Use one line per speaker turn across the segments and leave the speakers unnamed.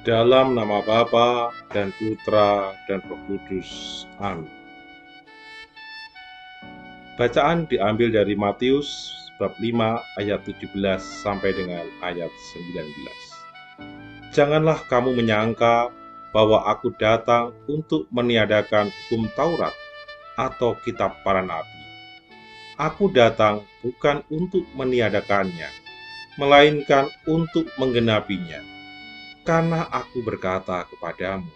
Dalam nama Bapa dan Putra dan Roh Kudus. Amin. Bacaan diambil dari Matius bab 5 ayat 17 sampai dengan ayat 19. Janganlah kamu menyangka bahwa aku datang untuk meniadakan hukum Taurat atau kitab para nabi. Aku datang bukan untuk meniadakannya, melainkan untuk menggenapinya. Karena aku berkata kepadamu,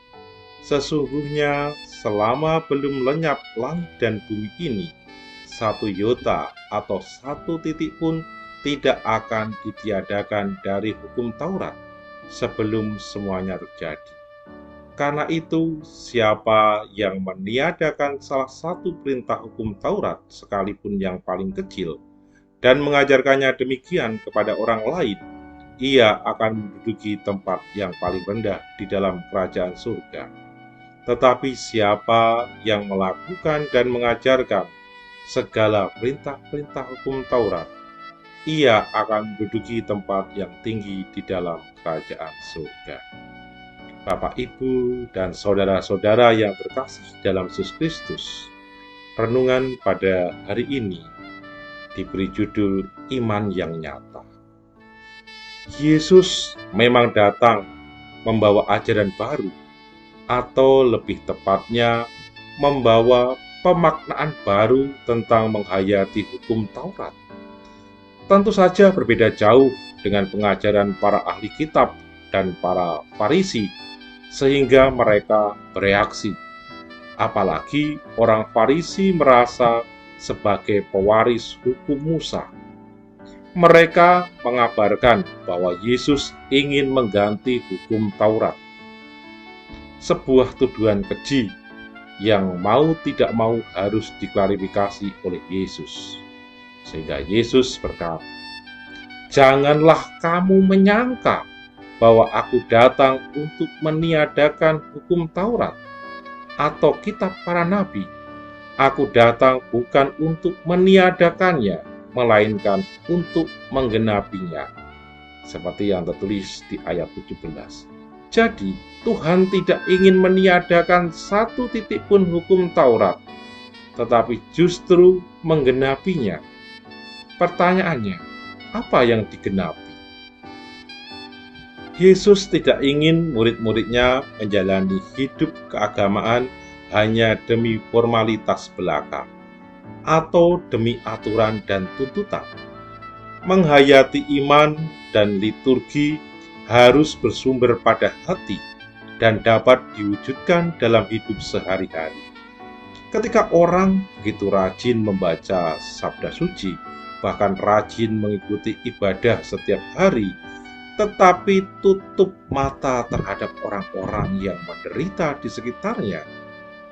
sesungguhnya selama belum lenyap langit dan bumi ini, satu iota atau satu titik pun tidak akan ditiadakan dari hukum Taurat sebelum semuanya terjadi. Karena itu, siapa yang meniadakan salah satu perintah hukum Taurat sekalipun yang paling kecil dan mengajarkannya demikian kepada orang lain, ia akan menduduki tempat yang paling rendah di dalam kerajaan surga. Tetapi siapa yang melakukan dan mengajarkan segala perintah-perintah hukum Taurat, ia akan menduduki tempat yang tinggi di dalam kerajaan surga. Bapak, Ibu, dan saudara-saudara yang terkasih dalam Yesus Kristus, renungan pada hari ini diberi judul Iman yang Nyata. Yesus memang datang membawa ajaran baru, atau lebih tepatnya membawa pemaknaan baru tentang menghayati hukum Taurat. Tentu saja berbeda jauh dengan pengajaran para ahli kitab dan para Farisi, sehingga mereka bereaksi. Apalagi orang Farisi merasa sebagai pewaris hukum Musa. Mereka mengabarkan bahwa Yesus ingin mengganti hukum Taurat. Sebuah tuduhan keji yang mau tidak mau harus diklarifikasi oleh Yesus. Sehingga Yesus berkata, "Janganlah kamu menyangka bahwa aku datang untuk meniadakan hukum Taurat atau kitab para nabi. Aku datang bukan untuk meniadakannya, melainkan untuk menggenapinya." Seperti yang tertulis di ayat 17. Jadi, Tuhan tidak ingin meniadakan satu titik pun hukum Taurat, tetapi justru menggenapinya. Pertanyaannya, apa yang digenapi? Yesus tidak ingin murid-muridnya menjalani hidup keagamaan hanya demi formalitas belaka atau demi aturan dan tuntutan. Menghayati iman dan liturgi harus bersumber pada hati dan dapat diwujudkan dalam hidup sehari-hari. Ketika orang begitu rajin membaca sabda suci, bahkan rajin mengikuti ibadah setiap hari, tetapi tutup mata terhadap orang-orang yang menderita di sekitarnya,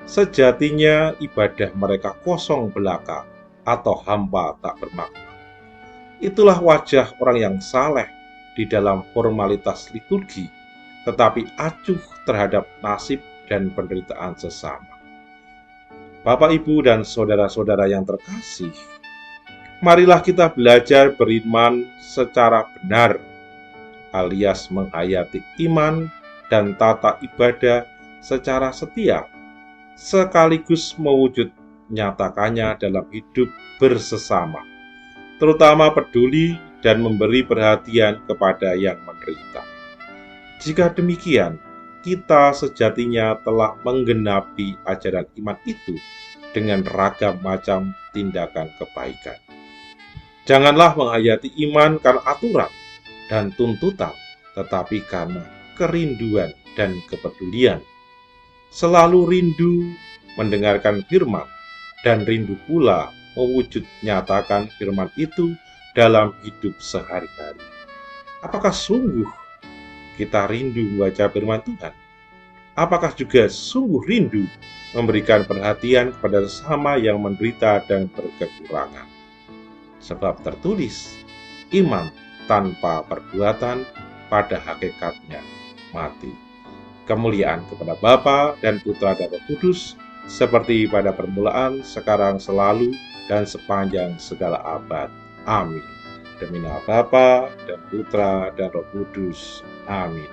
sejatinya ibadah mereka kosong belaka atau hampa tak bermakna. Itulah wajah orang yang saleh di dalam formalitas liturgi, tetapi acuh terhadap nasib dan penderitaan sesama. Bapak, Ibu, dan saudara-saudara yang terkasih, marilah kita belajar beriman secara benar, alias menghayati iman dan tata ibadah secara setia, sekaligus mewujud nyatakannya dalam hidup bersesama, terutama peduli dan memberi perhatian kepada yang menderita. Jika demikian, kita sejatinya telah menggenapi ajaran iman itu dengan ragam macam tindakan kebaikan. Janganlah menghayati iman karena aturan dan tuntutan, tetapi karena kerinduan dan kepedulian. Selalu rindu mendengarkan firman dan rindu pula mewujud nyatakan firman itu dalam hidup sehari-hari. Apakah sungguh kita rindu membaca firman Tuhan? Apakah juga sungguh rindu memberikan perhatian kepada sesama yang menderita dan berkekurangan? Sebab tertulis, iman tanpa perbuatan pada hakikatnya mati. Kemuliaan kepada Bapa dan Putra dan Roh Kudus, seperti pada permulaan, sekarang, selalu, dan sepanjang segala abad. Amin. Demi nama Bapa dan Putra dan Roh Kudus. Amin.